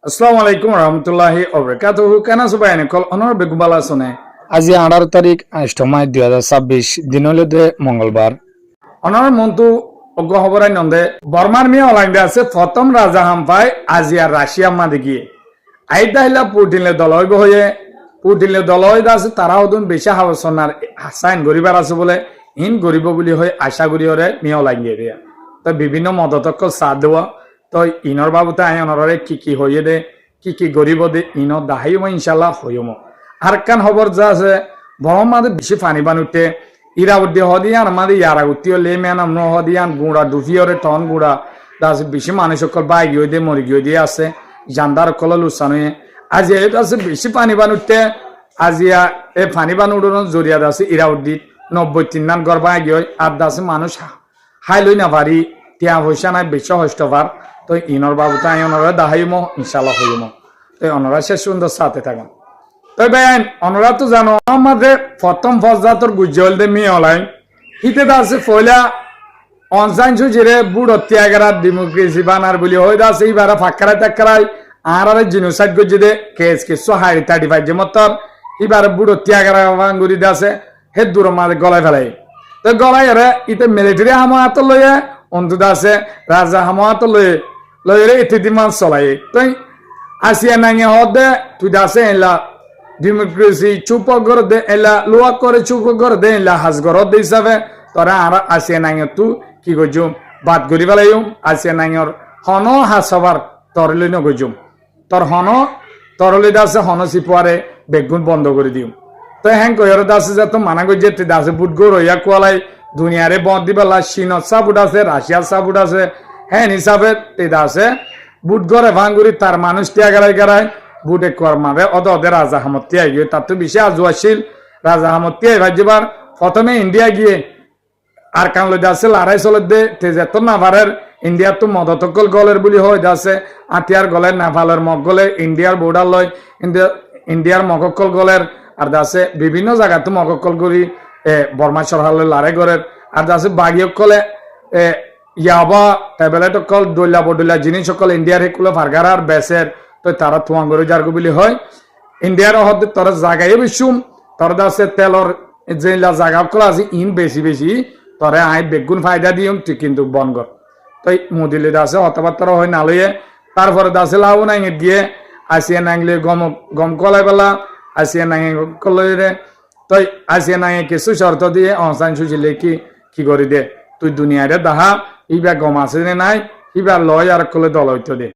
আসসালামু আলাইকুম রহমতুল্লাহি ওবরাকাতুহু কেনা সুবাইনে কল অনর বেগুবালা শুনে আজি 18 তারিখ 8 মাই 2026 দিন হলো মঙ্গলবার অনর মন্তু অজ্ঞ খবরাই নন্দে বর্মার মিয়া অলাইন্দে আছে প্রথম রাজা হামপাই আজিয়া রাশিয়া মাদে গিয়ে আইদা হিলা পুটিনলে দলইব হয়ে পুটিনলে দলইদা আছে তারা ওদন বেশি হাওসনার হাসাইন গরিবার আছে বলে ইন গরিব বলি হয়ে আশা করি ওরে মিয়া অলাইন্দে দিয়া তো বিভিন্ন মদতক সাথ দেওয়া তো ইনর বাবুতে আই অনরে কি হইয়ে দে কি গরিব দে ইন দাহাইম ইনশাল্লাহ হইম আর কান খবর যা আছে বরম মাদে বেশি পানি বানুতে ইরাউদ্দি হদিয়ান আমাদের ইয়ারা উত্তিও লেমেন আমন হদিয়ান গুড়া ডুফিওরে টন গুড়া দাস বেশি মানুষ সকল বাই গিয়ে দিয়ে মরি গিয়ে দিয়ে আছে জান্দার কল লুসানুয়ে আজ এই আছে বেশি পানি বানুতে আজিয়া এই পানি বানুডন জরিয়া আছে ইরাউদ্দি 93 নান গর্বাই গিয়ে আর দাসে মানুষ হাই লই না পারি টিয়া পয়সা নাই বেশি হষ্টবার তো ইনর বাবুতে আই অনরা দাহাইম ইনশাল্লাহ হইম তো অনরা শেষ সুন্দর সাথে থাকুন তো বেআইন অনরা তো জানো আমাদের প্রথম ফজদাতর গুজল দে মি অনলাইন হিতে আছে ফয়লা অনসাইন সুজিরে বুড় ত্যাগরা ডেমোক্রেসি বানার বলি হই দাস এইবার ফাকরা তাকরাই আর আর জিনোসাইড গজি দে কেস কেসো হাই 35 যে মতর এবার বুড় ত্যাগরা বাঙ্গুরি দাসে হে দূর মাঝে গলায় ফেলাই তো গলায় রে ইতে মিলিটারি হামাত লয়ে অন্তত আছে রাজা হামাত লয়ে লয়ে ইতে দিমান চলাই তুই আসিয়া নাঙে হদে তুই দাসে এলা ডেমোক্রেসি চুপ করে দে এলা লোয়া করে চুপ করে দে এলা হাজ ঘর দে হিসাবে তোরা আর আসিয়া নাঙে তু কি গজুম বাদ করি পেলাইম আসিয়া নাঙর হন হাসবার তরলি নগজুম তোর হন তরলি দাসে হন চিপুয়ারে বেগুন বন্ধ করে দিম তো হ্যাঁ কইর দাসে যে তো মানা গজে তুই দাসে বুট গো রইয়া কোয়ালাই দুনিয়ারে বদ দিবেলা চীনত সাবুট আছে রাশিয়ার সাবুট আছে হ্যাঁ হিসাবে তুই দাসে বুট গড়ে ভাঙ্গুরি তার মানুষ ত্যাগারাই গারায় বুটে কর মারে ওদের রাজা হামতিয়া গিয়ে তার তো বেশি আজু আসিল রাজা হামতিয়া ভাজিবার প্রথমে ইন্ডিয়া গিয়ে আর কান লই আছে লড়াই চলে দে তেজেত নাভারের ইন্ডিয়ার তো মদতকল গলের বলি হয় দাসে আতিয়ার গলের নাভালের মগ গলে ইন্ডিয়ার বর্ডার লয় ইন্ডিয়ার মগকল গলের আর দাসে বিভিন্ন জায়গা তো মগকল করি বর্মা সরহালে লড়াই গড়ের আর দাসে বাগিয়ক কলে ইয়াবা ট্যাবলেট কল দইলা বডইলা জিনিস সকল ইন্ডিয়ার হেকুলে ফারগারার বেসের তো তারা থুয়াঙ্গরে জারগো বলি হয় ইন্ডিয়ার হদে তোর জায়গায় বেশুম তোর দাসে তেলর যে জায়গা কল আছে ইন বেশি তোরে আই বেগুন ফায়দা দিম তুই কিন্তু বন কর তো মুদিলে দাসে হতবার্তা হয় না লইয়ে তারপরে দাসে লাউ নাই গিয়ে আসিয়া নাইলে গম কলাই বেলা আসিয়া নাই কলই রে তো আসিয়া নাই কিছু শর্ত দিয়ে অনসাইন সুচিলে কি করে দে তুই দুনিয়ারে দাহা ইবা গম আছে নাই ইবা লয় আর কলে দল হইতো দে